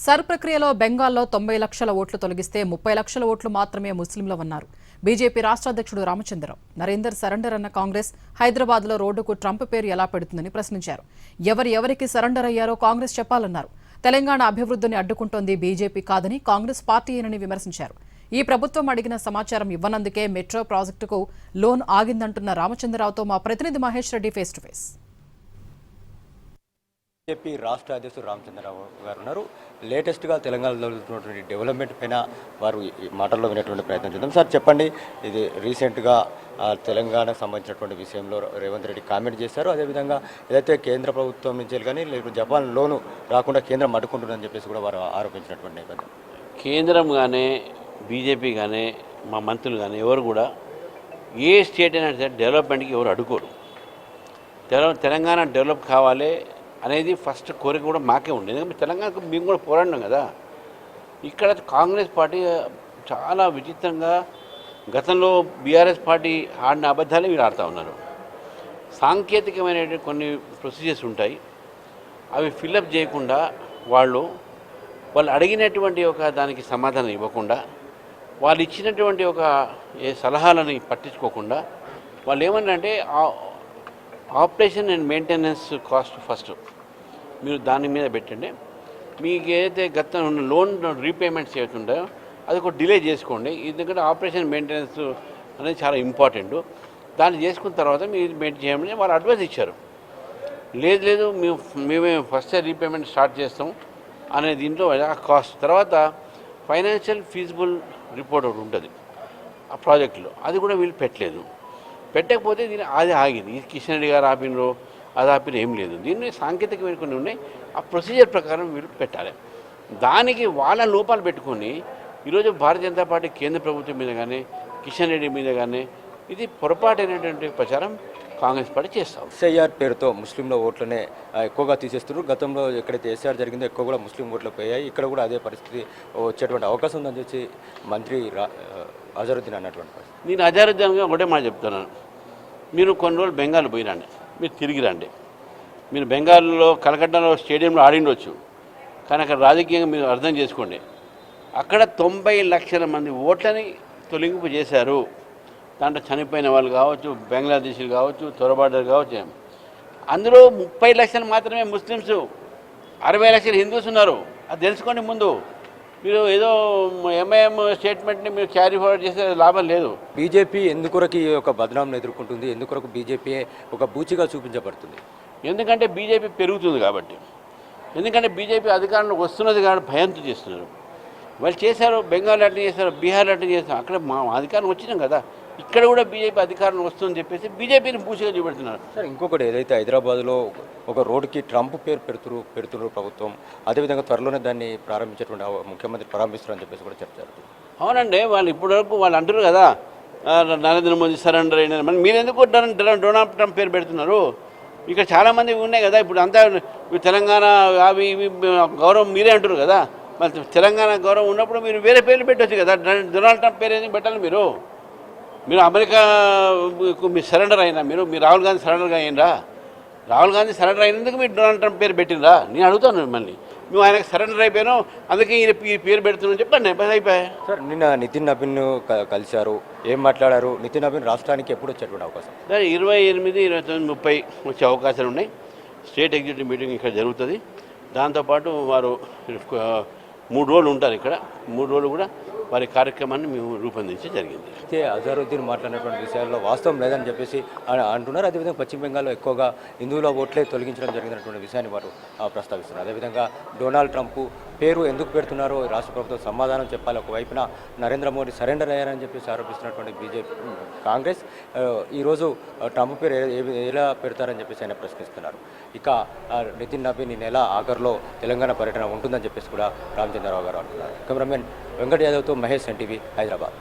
Sir ప్రక్రియలో బెంగాల్లో 90 లక్షల ఓట్లు తొలగిస్తే 30 లక్షల ఓట్లు మాత్రమే ముస్లింలవన్నారు బీజేపీ రాష్ట్ర అధ్యక్షుడు రామచంద్రరావు. నరేందర్ సరెండర్ అన్న కాంగ్రెస్ హైదరాబాద్లో రోడ్డుకు ట్రంప్ పేరు ఎలా పెడుతుందని ప్రశ్నించారు. ఎవరికి సరెండర్ అయ్యారో కాంగ్రెస్ చెప్పాలన్నారు. తెలంగాణ అభివృద్ధిని అడ్డుకుంటోంది బీజేపీ కాదని కాంగ్రెస్ పార్టీయేనని విమర్శించారు. ఈ ప్రభుత్వం అడిగిన సమాచారం ఇవ్వనందుకే మెట్రో ప్రాజెక్టుకు లోన్ ఆగిందంటున్న రామచంద్రరావుతో మా ప్రతినిధి Mahesh Reddy face to face. BJP రాష్ట్ర అధ్యక్షుడు రామచంద్రరావు గారు ఉన్నారు. లేటెస్ట్గా తెలంగాణలో జరుగుతున్నటువంటి డెవలప్మెంట్ పైన వారు మాటల్లో వినేటువంటి ప్రయత్నం చేద్దాం. సార్ చెప్పండి, ఇది రీసెంట్గా తెలంగాణకు సంబంధించినటువంటి విషయంలో రేవంత్ రెడ్డి కామెంట్ చేశారు. అదేవిధంగా ఏదైతే కేంద్ర ప్రభుత్వం నుంచి కానీ లేకపోతే జపాన్ లోను రాకుండా కేంద్రం అడ్డుకుంటుందని చెప్పేసి కూడా వారు ఆరోపించినటువంటి నేపథ్యం. కేంద్రం కానీ బీజేపీ కానీ మా మంత్రులు కానీ ఎవరు కూడా ఏ స్టేట్ అయినా సరే డెవలప్మెంట్కి ఎవరు అడ్డుకోరు. తెలంగాణ డెవలప్ కావాలి అనేది ఫస్ట్ కోరిక కూడా మాకే ఉంది. ఎందుకంటే తెలంగాణకు మేము కూడా పోరాడినాం కదా. ఇక్కడ కాంగ్రెస్ పార్టీ చాలా విచిత్రంగా గతంలో బీఆర్ఎస్ పార్టీ ఆడిన అబద్ధాలే వీళ్ళు ఆడుతూ ఉన్నారు. సాంకేతికమైన కొన్ని ప్రొసీజర్స్ ఉంటాయి, అవి ఫిల్అప్ చేయకుండా వాళ్ళు అడిగినటువంటి ఒక దానికి సమాధానం ఇవ్వకుండా, వాళ్ళు ఇచ్చినటువంటి ఒక సలహాలని పట్టించుకోకుండా వాళ్ళు ఏమన్నారంటే operation and maintenance cost first మీరు దాని మీద పెట్టండి, మీకు ఏదైతే గతం లోన్ రీపేమెంట్స్ అవుతుంటాయో అది ఒక డిలే చేసుకోండి, ఎందుకంటే ఆపరేషన్ మెయింటెనెన్స్ అనేది చాలా ఇంపార్టెంట్, దాన్ని చేసుకున్న తర్వాత మీరు మెయింటైన్ చేయమని వాళ్ళు అడ్వైస్ ఇచ్చారు. లేదు మేమే ఫస్ట్ రీపేమెంట్ స్టార్ట్ చేస్తాం అనే దీంట్లో ఆ కాస్ట్ తర్వాత ఫైనాన్షియల్ ఫీజిబుల్ రిపోర్ట్ ఒకటి ఉంటుంది ఆ ప్రాజెక్టులో, అది కూడా వీళ్ళు పెట్టకపోతే దీన్ని అది ఆగింది. ఇది కిషన్ రెడ్డి గారు ఆపినరు, అది ఆపిన ఏం లేదు. దీన్ని సాంకేతికమైన కొన్ని ఉన్నాయి, ఆ ప్రొసీజర్ ప్రకారం వీళ్ళు పెట్టాలి. దానికి వాళ్ళ లోపాలు పెట్టుకొని ఈరోజు భారతీయ జనతా పార్టీ కేంద్ర ప్రభుత్వం మీద కానీ కిషన్ రెడ్డి మీద కానీ ఇది పొరపాటైనటువంటి ప్రచారం కాంగ్రెస్ పార్టీ చేస్తాం. ఎస్ఐఆర్ పేరుతో ముస్లింల ఓట్లనే ఎక్కువగా తీసేస్తున్నారు. గతంలో ఎక్కడైతే ఎస్ఐఆర్ జరిగిందో ఎక్కువ కూడా ముస్లిం ఓట్లు పోయాయి. ఇక్కడ కూడా అదే పరిస్థితి వచ్చేటువంటి అవకాశం ఉందని చెప్పి మంత్రి అజరుద్దీన్ అన్నటువంటి పరిస్థితి. నేను అజరుద్దీన్గా ఒకటే మాట చెప్తున్నాను, మీరు కొన్ని రోజులు బెంగాల్ పోయిరండి, మీరు తిరిగి రండి. మీరు బెంగాల్లో కలకట్టాలో స్టేడియంలో ఆడిండొచ్చు, కానీ అక్కడ రాజకీయంగా మీరు అర్థం చేసుకోండి. అక్కడ 90 లక్షల మంది ఓట్లని తొలగింపు చేశారు. దాంట్లో చనిపోయిన వాళ్ళు కావచ్చు, బంగ్లాదేశీలు కావచ్చు, చొరబాటలు కావచ్చు. అందులో 30 లక్షలు మాత్రమే ముస్లిమ్స్, 60 లక్షలు హిందూస్ ఉన్నారు. అది తెలుసుకోండి ముందు. మీరు ఏదో ఎంఐఎం స్టేట్మెంట్ని మీరు క్యారీ ఫార్వర్డ్ చేసే లాభం లేదు. బీజేపీ ఎందుకొరకు ఈ యొక్క బదనాంను ఎదుర్కొంటుంది, ఎందుకొరకు బీజేపీ ఒక బూచిగా చూపించబడుతుంది? ఎందుకంటే బీజేపీ పెరుగుతుంది కాబట్టి, ఎందుకంటే బీజేపీ అధికారంలోకి వస్తున్నది కాబట్టి భయంతో చేస్తున్నారు. వాళ్ళు చేశారు, బెంగాల్ అట్లా చేశారు, బీహార్ అట్లా చేశారు. అక్కడ మా అధికారం వచ్చినాం కదా, ఇక్కడ కూడా బీజేపీ అధికారం వస్తుందని చెప్పేసి బీజేపీని పూసిగా చూపెడుతున్నారు. సార్ ఇంకొకటి, ఏదైతే హైదరాబాద్లో ఒక రోడ్డుకి ట్రంప్ పేరు పెడుతున్నారు ప్రభుత్వం, అదేవిధంగా త్వరలోనే దాన్ని ప్రారంభించేటువంటి ముఖ్యమంత్రి ప్రారంభిస్తారని చెప్పేసి కూడా చెప్తారు. అవునండి, వాళ్ళు ఇప్పటివరకు వాళ్ళు అంటారు కదా నరేంద్ర మోదీ సరెండర్ అయిన, మరి మీరు ఎందుకు డొనాల్డ్ ట్రంప్ పేరు పెడుతున్నారు? ఇక్కడ చాలామంది ఉన్నాయి కదా, ఇప్పుడు అంతా తెలంగాణ అవి ఇవి గౌరవం మీరే అంటారు కదా, మరి తెలంగాణ గౌరవం ఉన్నప్పుడు మీరు వేరే పేర్లు పెట్టవచ్చు కదా. డొనాల్డ్ ట్రంప్ పేరు ఎందుకు పెట్టాలి? మీరు అమెరికా మీరు సరెండర్ అయినా, మీరు రాహుల్ గాంధీ సరెండర్గా అయినరా? రాహుల్ గాంధీ సరెండర్ అయినందుకు మీరు డొనాల్డ్ ట్రంప్ పేరు పెట్టినరా? నేను అడుగుతాను మిమ్మల్ని. మేము ఆయనకు సరెండర్ అయిపోయాను, అందుకే ఈ పేరు పెడుతున్నాను చెప్పండి, అయిపోయాయి. సార్ నిన్న నితిన్ నబీన్ కలిశారు, ఏం మాట్లాడారు? నితిన్ నబీన్ రాష్ట్రానికి ఎప్పుడు వచ్చేటువంటి అవకాశం? 28, 29, 30 వచ్చే అవకాశాలు ఉన్నాయి. స్టేట్ ఎగ్జిక్యూటివ్ మీటింగ్ ఇక్కడ జరుగుతుంది. దాంతోపాటు వారు 3 రోజులు ఉంటారు ఇక్కడ. 3 రోజులు కూడా వారి కార్యక్రమాన్ని మేము రూపొందించి జరిగింది. అయితే అజరుద్దీన్ మాట్లాడినటువంటి విషయాల్లో వాస్తవం లేదని చెప్పేసి అంటున్నారు. అదేవిధంగా పశ్చిమ బెంగాల్లో ఎక్కువగా హిందువుల ఓట్లే తొలగించడం జరిగినటువంటి విషయాన్ని వారు ప్రస్తావిస్తున్నారు. అదేవిధంగా డొనాల్డ్ ట్రంప్ పేరు ఎందుకు పెడుతున్నారో రాష్ట్ర ప్రభుత్వం సమాధానం చెప్పాలి. ఒకవైపున నరేంద్ర మోడీ సరెండర్ అయ్యారని చెప్పేసి ఆరోపిస్తున్నటువంటి బీజేపీ కాంగ్రెస్ ఈరోజు ట్రంప్ పేరు ఎలా పెడతారని చెప్పేసి ఆయన ప్రశ్నిస్తున్నారు. ఇక నితిన్ నబీన్ ఈ నెల ఆఖరులో తెలంగాణ పర్యటన ఉంటుందని చెప్పేసి కూడా రామచంద్రరావు గారు అంటున్నారు. కెమెరామెన్ వెంకట్ యాదవ్తో మహేష్, ఎన్టీవీ, హైదరాబాద్.